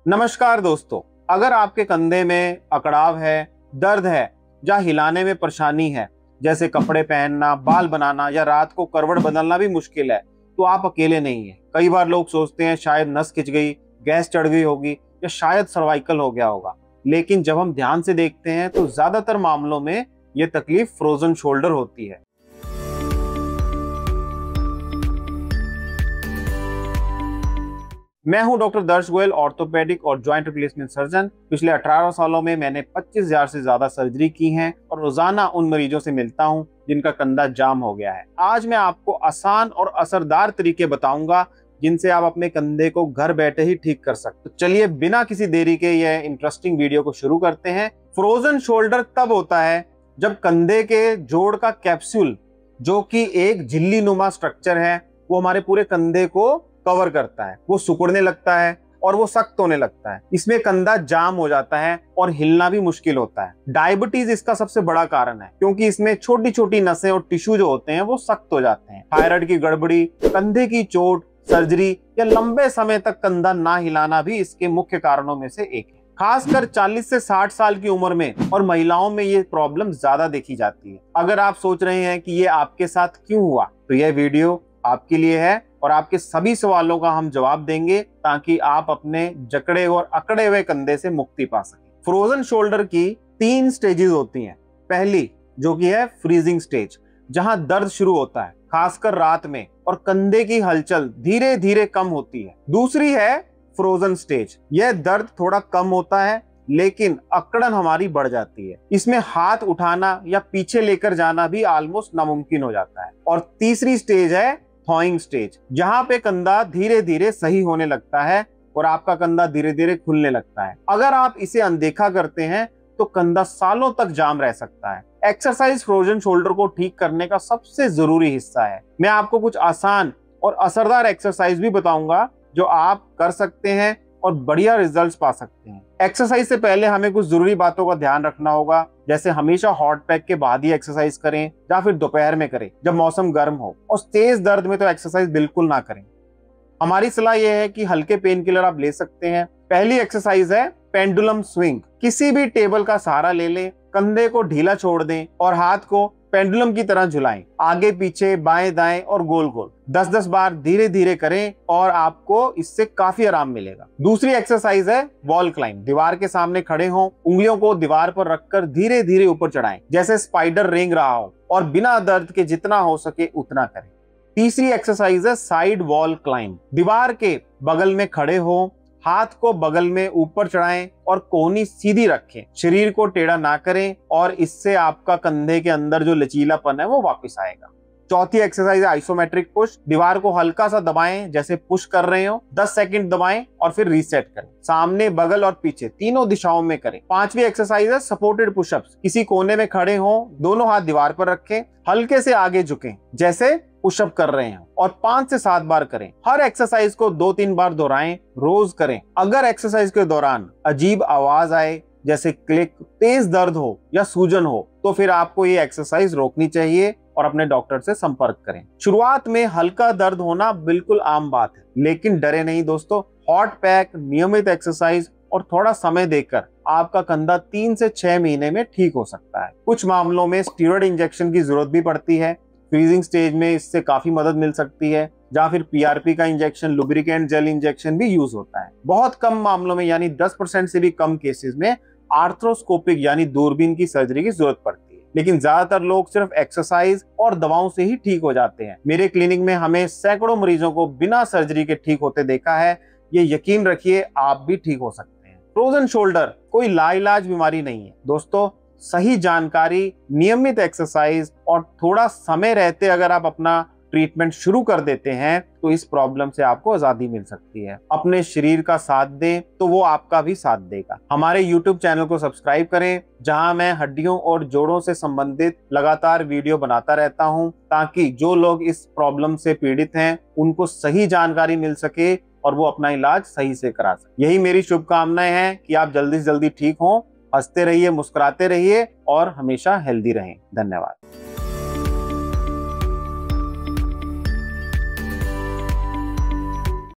नमस्कार दोस्तों, अगर आपके कंधे में अकड़ाव है, दर्द है या हिलाने में परेशानी है, जैसे कपड़े पहनना, बाल बनाना या रात को करवट बदलना भी मुश्किल है, तो आप अकेले नहीं हैं। कई बार लोग सोचते हैं शायद नस खिंच गई, गैस चढ़ गई होगी या शायद सर्वाइकल हो गया होगा, लेकिन जब हम ध्यान से देखते हैं तो ज्यादातर मामलों में ये तकलीफ फ्रोजन शोल्डर होती है। मैं हूं डॉक्टर दर्श गोयल, ऑर्थोपेडिक और जॉइंट रिप्लेसमेंट सर्जन। पिछले 18 सालों में मैंने 25,000 से ज्यादा सर्जरी की हैं और रोजाना उन मरीजों से मिलता हूं जिनका कंधा जाम हो गया है। आज मैं आपको आसान और असरदार तरीके बताऊंगा जिनसे आप अपने कंधे को घर बैठे ही ठीक कर सकते। तो चलिए बिना किसी देरी के यह इंटरेस्टिंग वीडियो को शुरू करते हैं। फ्रोजन शोल्डर तब होता है जब कंधे के जोड़ का कैप्सूल, जो कि एक झिल्ली नुमा स्ट्रक्चर है, वो हमारे पूरे कंधे को कवर करता है, वो सिकुड़ने लगता है और वो सख्त होने लगता है। इसमें कंधा जाम हो जाता है और हिलना भी मुश्किल होता है। डायबिटीज इसका सबसे बड़ा कारण है, क्योंकि इसमें छोटी छोटी नसें और टिश्यू जो होते हैं वो सख्त हो जाते हैं। थायराइड की गड़बड़ी, कंधे की चोट, सर्जरी या लंबे समय तक कंधा ना हिलाना भी इसके मुख्य कारणों में से एक है। खासकर 40 से 60 साल की उम्र में और महिलाओं में ये प्रॉब्लम ज्यादा देखी जाती है। अगर आप सोच रहे हैं कि ये आपके साथ क्यों हुआ, तो यह वीडियो आपके लिए है और आपके सभी सवालों का हम जवाब देंगे ताकि आप अपने जकड़े और अकड़े हुए कंधे से मुक्ति पा सकें। फ्रोजन शोल्डर की 3 स्टेजेस होती हैं। पहली जो कि है फ्रीजिंग स्टेज, जहां दर्द शुरू होता है खासकर रात में और कंधे की हलचल धीरे धीरे कम होती है। दूसरी है फ्रोजन स्टेज, यह दर्द थोड़ा कम होता है लेकिन अकड़न हमारी बढ़ जाती है। इसमें हाथ उठाना या पीछे लेकर जाना भी ऑलमोस्ट नामुमकिन हो जाता है। और तीसरी स्टेज है थॉइंग स्टेज, जहां पे कंधा धीरे धीरे सही होने लगता है और आपका कंधा धीरे धीरे खुलने लगता है। अगर आप इसे अनदेखा करते हैं तो कंधा सालों तक जाम रह सकता है। एक्सरसाइज फ्रोजन शोल्डर को ठीक करने का सबसे जरूरी हिस्सा है। मैं आपको कुछ आसान और असरदार एक्सरसाइज भी बताऊंगा जो आप कर सकते हैं और बढ़िया रिजल्ट्स पा सकते हैं। एक्सरसाइज से पहले हमें कुछ जरूरी बातों का ध्यान रखना होगा, जैसे हमेशा हॉट पैक के बाद ही एक्सरसाइज करें या फिर दोपहर में करें जब मौसम गर्म हो, और तेज दर्द में तो एक्सरसाइज बिल्कुल ना करें। हमारी सलाह यह है कि हल्के पेन किलर आप ले सकते हैं। पहली एक्सरसाइज है पेंडुलम स्विंग। किसी भी टेबल का सहारा ले लें, कंधे को ढीला छोड़ दें और हाथ को पेंडुलम की तरह झुलाएं, आगे पीछे, बाएं दाएं और गोल गोल 10-10 बार धीरे धीरे करें और आपको इससे काफी आराम मिलेगा। दूसरी एक्सरसाइज है वॉल क्लाइंब। दीवार के सामने खड़े हों, उंगलियों को दीवार पर रखकर धीरे धीरे ऊपर चढ़ाएं, जैसे स्पाइडर रेंग रहा हो, और बिना दर्द के जितना हो सके उतना करें। तीसरी एक्सरसाइज है साइड वॉल क्लाइंब। दीवार के बगल में खड़े हो, हाथ को बगल में ऊपर चढ़ाएं और कोहनी सीधी रखें, शरीर को टेढ़ा ना करें, और इससे आपका कंधे के अंदर जो लचीलापन है वो वापस आएगा। चौथी एक्सरसाइज है आइसोमेट्रिक पुश। दीवार को हल्का सा दबाएं जैसे पुश कर रहे हो, 10 सेकंड दबाएं और फिर रीसेट करें। सामने, बगल और पीछे तीनों दिशाओं में करें। पांचवी एक्सरसाइज है सपोर्टेड पुशअप्स। किसी कोने में खड़े हों, दोनों हाथ दीवार पर रखें, हल्के से आगे झुकें जैसे पुशअप कर रहे हैं, और 5 से 7 बार करें। हर एक्सरसाइज को 2-3 बार दोहराएं, रोज करें। अगर एक्सरसाइज के दौरान अजीब आवाज आए जैसे क्लिक, तेज दर्द हो या सूजन हो, तो फिर आपको ये एक्सरसाइज रोकनी चाहिए और अपने डॉक्टर से संपर्क करें। शुरुआत में हल्का दर्द होना बिल्कुल आम बात है, लेकिन डरे नहीं दोस्तों। हॉट पैक, नियमित एक्सरसाइज और थोड़ा समय देकर आपका कंधा 3 से 6 महीने में ठीक हो सकता है। कुछ मामलों में स्टीरॉयड इंजेक्शन की जरूरत भी पड़ती है। फ्रीजिंग स्टेज में इससे काफी मदद मिल सकती है, या फिर पीआरपी का इंजेक्शन, लुब्रिकेंट जेल इंजेक्शन भी यूज होता है। बहुत कम मामलों में यानी 10% से भी कम केसेस में आर्थ्रोस्कोपिक यानी दूरबीन की सर्जरी की जरूरत पड़ती है, लेकिन ज्यादातर लोग सिर्फ एक्सरसाइज और दवाओं से ही ठीक हो जाते हैं। मेरे क्लिनिक में हमें सैकड़ों मरीजों को बिना सर्जरी के ठीक होते देखा है। ये यकीन रखिए, आप भी ठीक हो सकते हैं। फ्रोजन शोल्डर कोई लाइलाज बीमारी नहीं है दोस्तों। सही जानकारी, नियमित एक्सरसाइज और थोड़ा समय रहते अगर आप अपना ट्रीटमेंट शुरू कर देते हैं तो इस प्रॉब्लम से आपको आजादी मिल सकती है। अपने शरीर का साथ दें तो वो आपका भी साथ देगा। हमारे YouTube चैनल को सब्सक्राइब करें, जहां मैं हड्डियों और जोड़ों से संबंधित लगातार वीडियो बनाता रहता हूं, ताकि जो लोग इस प्रॉब्लम से पीड़ित हैं उनको सही जानकारी मिल सके और वो अपना इलाज सही से करा सके। यही मेरी शुभकामनाएं हैं कि आप जल्दी से जल्दी ठीक हों। हंसते रहिए, मुस्कुराते रहिए और हमेशा हेल्दी रहें। धन्यवाद।